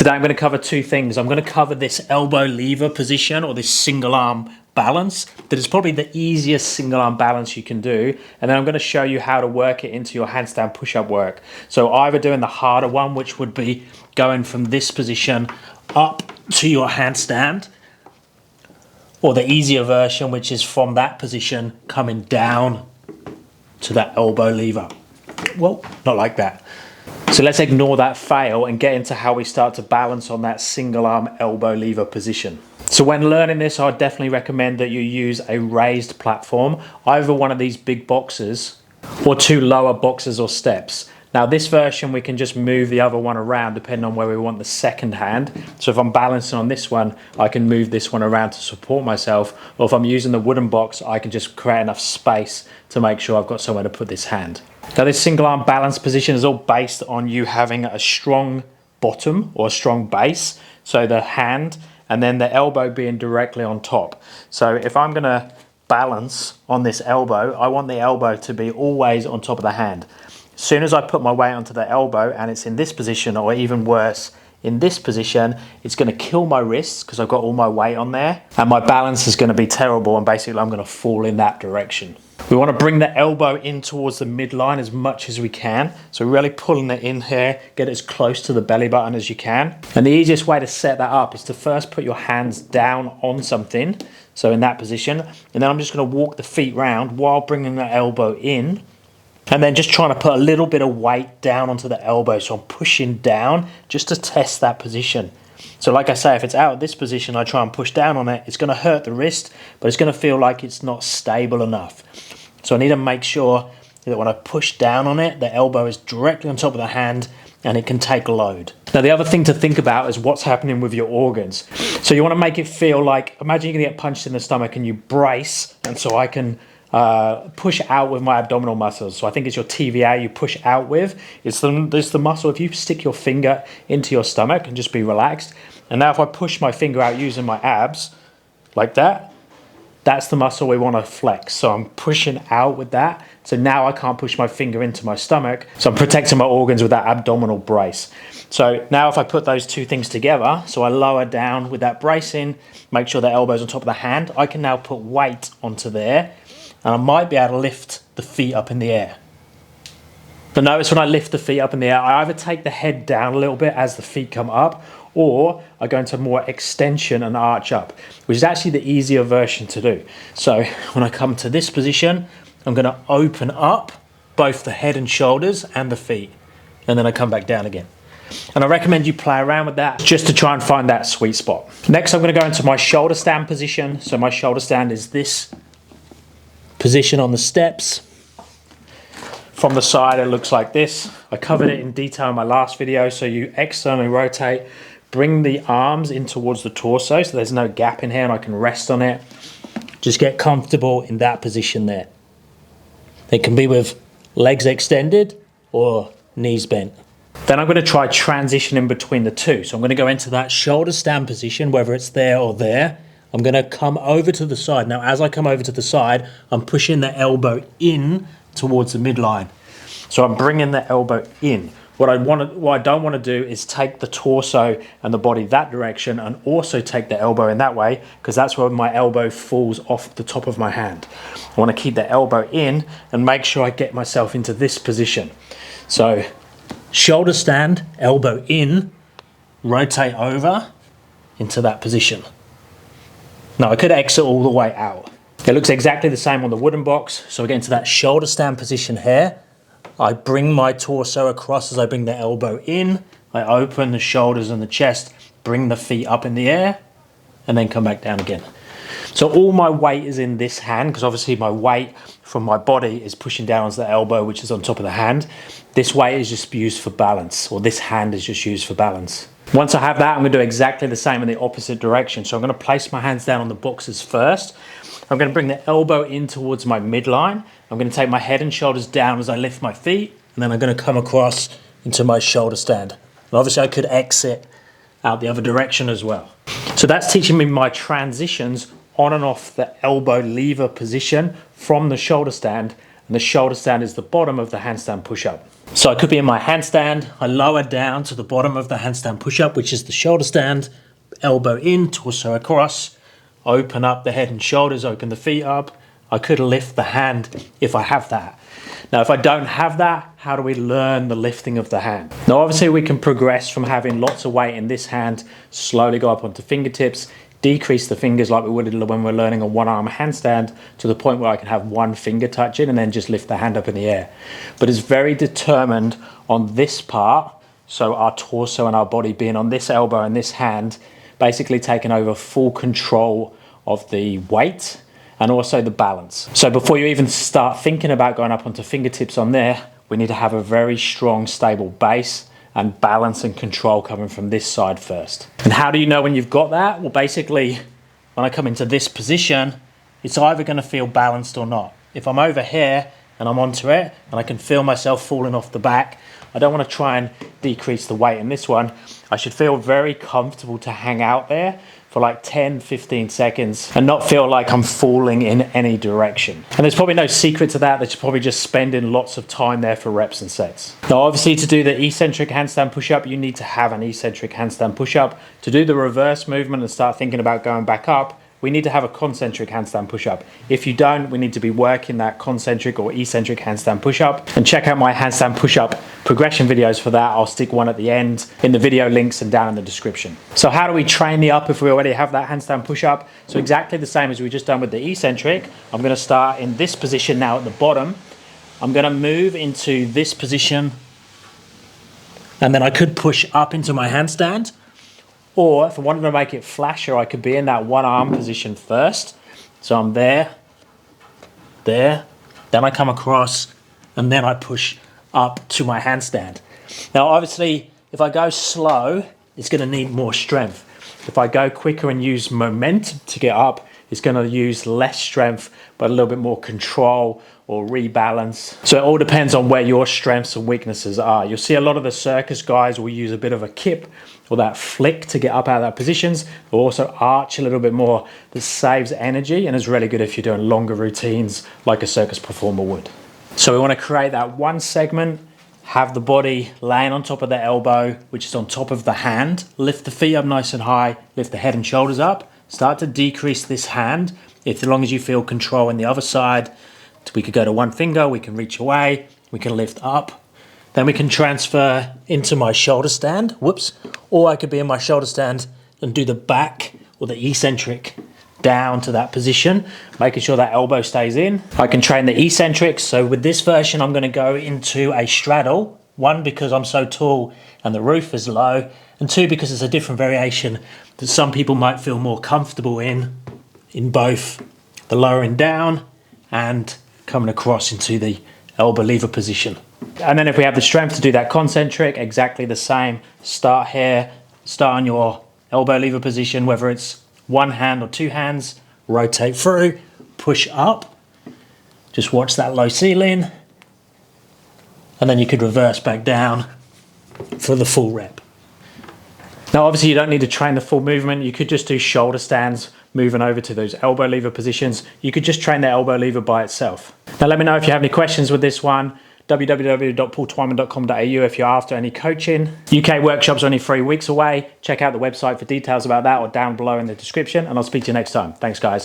Today I'm going to cover two things. I'm going to cover this elbow lever position, or this single arm balance. That is probably the easiest single arm balance you can do. And then I'm going to show you how to work it into your handstand push-up work. So either doing the harder one, which would be going from this position up to your handstand, or the easier version, which is from that position coming down to that elbow lever. Well, not like that. So let's ignore that fail and get into how we start to balance on that single arm elbow lever position. So when learning this, I'd definitely recommend that you use a raised platform, either one of these big boxes or two lower boxes or steps. Now this version, we can just move the other one around depending on where we want the second hand. So if I'm balancing on this one, I can move this one around to support myself. Or if I'm using the wooden box, I can just create enough space to make sure I've got somewhere to put this hand. Now this single arm balance position is all based on you having a strong bottom or a strong base. So the hand and then the elbow being directly on top. So if I'm gonna balance on this elbow, I want the elbow to be always on top of the hand. As soon as I put my weight onto the elbow and it's in this position, or even worse, in this position, it's going to kill my wrists because I've got all my weight on there, and my balance is going to be terrible, and basically I'm going to fall in that direction. We want to bring the elbow in towards the midline as much as we can. So really pulling it in here, get as close to the belly button as you can. And the easiest way to set that up is to first put your hands down on something, so in that position, and then I'm just going to walk the feet round while bringing the elbow in. And then just trying to put a little bit of weight down onto the elbow. So I'm pushing down just to test that position. So like I say, if it's out of this position, I try and push down on it. It's going to hurt the wrist, but it's going to feel like it's not stable enough. So I need to make sure that when I push down on it, the elbow is directly on top of the hand and it can take load. Now the other thing to think about is what's happening with your organs. So you want to make it feel like, imagine you're going to get punched in the stomach and you brace, and so I can push out with my abdominal muscles. So I think it's your TVA you push out with. It's the muscle. If you stick your finger into your stomach and just be relaxed, and now if I push my finger out using my abs like that, that's the muscle we want to flex. So I'm pushing out with that. So now I can't push my finger into my stomach. So I'm protecting my organs with that abdominal brace. So now if I put those two things together, so I lower down with that bracing, make sure the elbow's on top of the hand, I can now put weight onto there. And I might be able to lift the feet up in the air. But notice when I lift the feet up in the air, I either take the head down a little bit as the feet come up, or I go into more extension and arch up, which is actually the easier version to do. So when I come to this position, I'm going to open up both the head and shoulders and the feet. And then I come back down again. And I recommend you play around with that just to try and find that sweet spot. Next, I'm going to go into my shoulder stand position. So my shoulder stand is this position on the steps. From the side it looks like this. I covered it in detail in my last video. So you externally rotate, bring the arms in towards the torso so there's no gap in here and I can rest on it. Just get comfortable in that position there. It can be with legs extended or knees bent. Then I'm going to try transitioning between the two. So I'm going to go into that shoulder stand position, whether it's there or there. I'm going to come over to the side. Now, as I come over to the side, I'm pushing the elbow in towards the midline. So I'm bringing the elbow in. What I don't want to do is take the torso and the body that direction and also take the elbow in that way, because that's where my elbow falls off the top of my hand. I want to keep the elbow in and make sure I get myself into this position. So shoulder stand, elbow in, rotate over into that position. Now I could exit all the way out. It looks exactly the same on the wooden box. So I get into that shoulder stand position here. I bring my torso across as I bring the elbow in. I open the shoulders and the chest, bring the feet up in the air, and then come back down again. So all my weight is in this hand, because obviously my weight from my body is pushing down onto the elbow, which is on top of the hand. This weight is just used for balance, or this hand is just used for balance. Once I have that, I'm going to do exactly the same in the opposite direction. So I'm going to place my hands down on the boxes first. I'm going to bring the elbow in towards my midline. I'm going to take my head and shoulders down as I lift my feet, and then I'm going to come across into my shoulder stand. And obviously I could exit out the other direction as well. So that's teaching me my transitions on and off the elbow lever position from the shoulder stand, and the shoulder stand is the bottom of the handstand push-up. So I could be in my handstand, I lower down to the bottom of the handstand push-up, which is the shoulder stand, elbow in, torso across, open up the head and shoulders, open the feet up. I could lift the hand if I have that. Now, if I don't have that, how do we learn the lifting of the hand? Now, obviously we can progress from having lots of weight in this hand, slowly go up onto fingertips, decrease the fingers like we would when we're learning a one-arm handstand to the point where I can have one finger touching and then just lift the hand up in the air. But it's very determined on this part, so our torso and our body being on this elbow and this hand, basically taking over full control of the weight and also the balance. So before you even start thinking about going up onto fingertips on there, we need to have a very strong, stable base and balance and control coming from this side first. And how do you know when you've got that? Well, basically, when I come into this position, it's either gonna feel balanced or not. If I'm over here and I'm onto it and I can feel myself falling off the back, I don't wanna try and decrease the weight in this one. I should feel very comfortable to hang out there for like 10, 15 seconds and not feel like I'm falling in any direction. And there's probably no secret to that. You're probably just spending lots of time there for reps and sets. Now, obviously to do the eccentric handstand push-up, you need to have an eccentric handstand push-up. To do the reverse movement and start thinking about going back up, we need to have a concentric handstand push-up. If you don't, we need to be working that concentric or eccentric handstand push-up. And check out my handstand push-up progression videos for that. I'll stick one at the end in the video links and down in the description. So how do we train the up if we already have that handstand push-up? So exactly the same as we just done with the eccentric. I'm gonna start in this position now at the bottom. I'm gonna move into this position and then I could push up into my handstand. Or if I wanted to make it flasher, I could be in that one arm position first. So I'm there, then I come across, and then I push up to my handstand. Now, obviously, if I go slow, it's gonna need more strength. If I go quicker and use momentum to get up, it's gonna use less strength, but a little bit more control or rebalance. So it all depends on where your strengths and weaknesses are. You'll see a lot of the circus guys will use a bit of a kip or that flick to get up out of that positions. They'll also arch a little bit more. This saves energy and is really good if you're doing longer routines like a circus performer would. So we want to create that one segment, have the body laying on top of the elbow, which is on top of the hand. Lift the feet up nice and high, lift the head and shoulders up. Start to decrease this hand. As long as you feel control in the other side, we could go to one finger, we can reach away, we can lift up. Then we can transfer into my shoulder stand, whoops. Or I could be in my shoulder stand and do the back or the eccentric down to that position, making sure that elbow stays in. I can train the eccentrics. So with this version, I'm gonna go into a straddle. One, because I'm so tall and the roof is low, and two, because it's a different variation that some people might feel more comfortable in both the lowering down and coming across into the elbow lever position. And then if we have the strength to do that concentric, exactly the same. Start here, start on your elbow lever position, whether it's one hand or two hands, rotate through, push up, just watch that low ceiling, and then you could reverse back down for the full rep. Now, obviously you don't need to train the full movement. You could just do shoulder stands, moving over to those elbow lever positions. You could just train the elbow lever by itself. Now, let me know if you have any questions with this one. www.paultwyman.com.au if you're after any coaching. UK workshops are only 3 weeks away. Check out the website for details about that or down below in the description, and I'll speak to you next time. Thanks, guys.